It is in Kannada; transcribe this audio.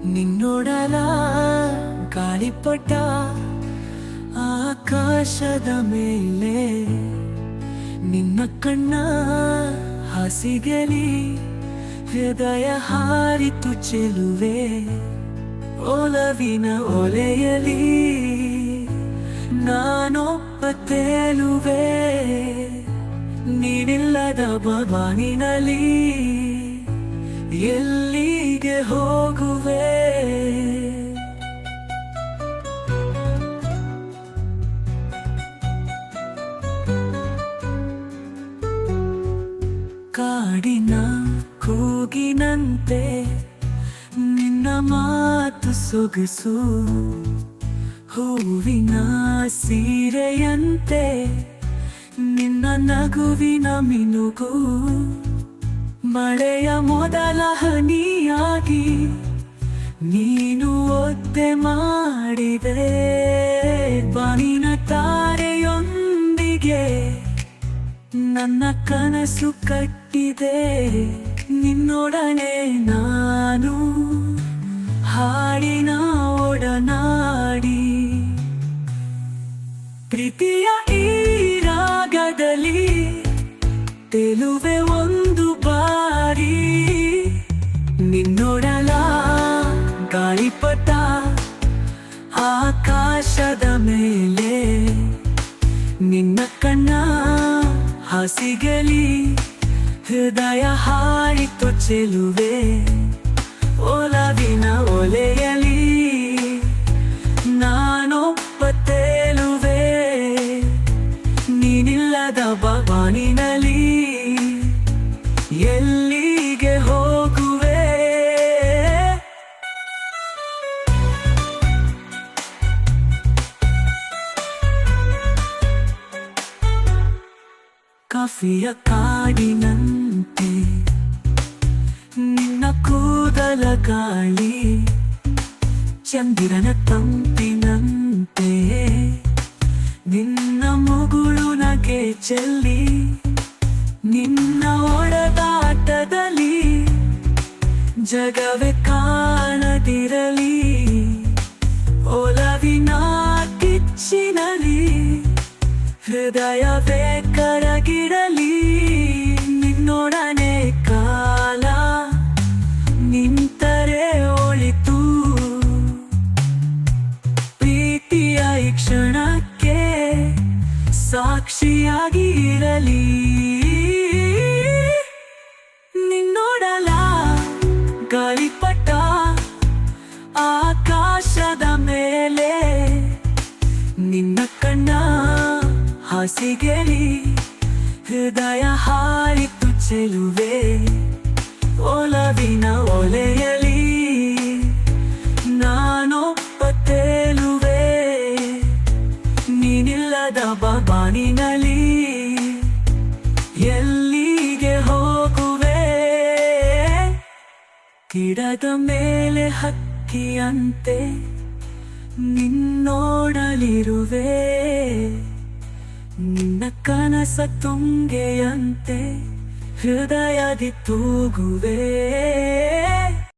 ನಿನ್ನೊಡಲ ಗಾಳಿಪಟ ಆಕಾಶದ ಮೇಲೆ ನಿನ್ನ ಕಣ್ಣ ಹಸಿಗಲಿ ಹೃದಯ ಹಾರಿತು ಚೆಲುವೆ ಒಲವಿನ ಒಲೆಯಲಿ ನಾನೊಬ್ಬ ತೇಲುವೆ ನೀನಿಲ್ಲದ ಬಾನಿನಲ್ಲಿ ಎಲ್ಲಿಗೆ ಹೋಗುವೆ ಕಾಡಿನ ಕೂಗಿನಂತೆ ನಿನ್ನ ಮಾತು ಸೊಗಸು ಹೂವಿನ ಸೀರೆಯಂತೆ ನಿನ್ನ ನಗುವಿನ ಮಿನುಗು ಮಳೆಯ ಮೊದಲ ಹನಿಯಾಗಿ ನೀನು ಒದ್ದೆ ಮಾಡಿದೆ ಬಾನಿನ ತಾರೆಯೊಂದಿಗೆ ನನ್ನ ಕನಸು ಕಟ್ಟಿದೆ ನಿನ್ನೊಡನೆ ನಾನು ಹಾಡಿನ ಒಡನಾಡಿ ಪ್ರೀತಿಯ ಈ ರಾಗದಲ್ಲಿ ತೇಲುವೆ ಒಂದು ಬಾರಿ ನಿನ್ನೊಡಲ ಗಾಳಿಪಟ ಆಕಾಶದ ಮೇಲೆ ನಿನ್ನ ಕಣ್ಣ ಹಸಿಗಲಿ ಹೃದಯ ಹಾರಿತು ಚೆಲುವೆ ಒಲವಿನ ಒಲೆಯಲಿ ನಾನೊಬ್ಬ ತೇಲುವೆ ನೀನಿಲ್ಲದ ಬಾನಿನಲ್ಲಿ ಎಲ್ಲಿಗೆ ಹೋಗುವೆ ಕಾಫಿಯ ಕಾಡಿನಂತೆ ನಿನ್ನ ಕೂದಲ ಗಾಳಿ ಚಂದಿರನ ತಂಪಿನಂತೆ ನಿನ್ನ ಮುಗುಳು ನಗೆ ಚೆಲ್ಲಿ ನಿನ್ನ ಒಡದಾಟದಲ್ಲಿ ಜಗವೇ ಕಾಣದಿರಲಿ ಒಲವಿನ ಕಿಚ್ಚಿನಲಿ ಹೃದಯವೇ ಕರಗಿರಲಿ ನಿನ್ನೊಡನೆ ಕಾಲ ನಿಂತರೆ ಒಳಿತು ಪ್ರೀತಿಯ ಈ ಕ್ಷಣಕ್ಕೆ ಸಾಕ್ಷಿಯಾಗಿ ಇರಲಿ ನಿನ್ನೊಡಲ ಗಾಳಿಪಟ ಆಕಾಶದ ಮೇಲೆ ನಿನ್ನ ಕಣ್ಣ ಹಸಿಗಲಿ ಹೃದಯ ಹಾರಿತು ಚೆಲುವೆ ಒಲವಿನ ಒಲೆಯಲಿ ನಾನೊಬ್ಬ ತೇಲುವೆ ನೀನಿಲ್ಲದ ಬಾನಿನಲ್ಲಿ ಎಲ್ಲಿಗೆ ಹೋಗುವೆ ಗಿಡದ ಮೇಲೆ ಹಕ್ಕಿಯಂತೆ ನಿನ್ನೋಡಲಿರುವೆ ನಿನ್ನ ಕನಸ ತುಂಗೆಯಂತೆ ಹೃದಯದಿ ತೂಗುವೆ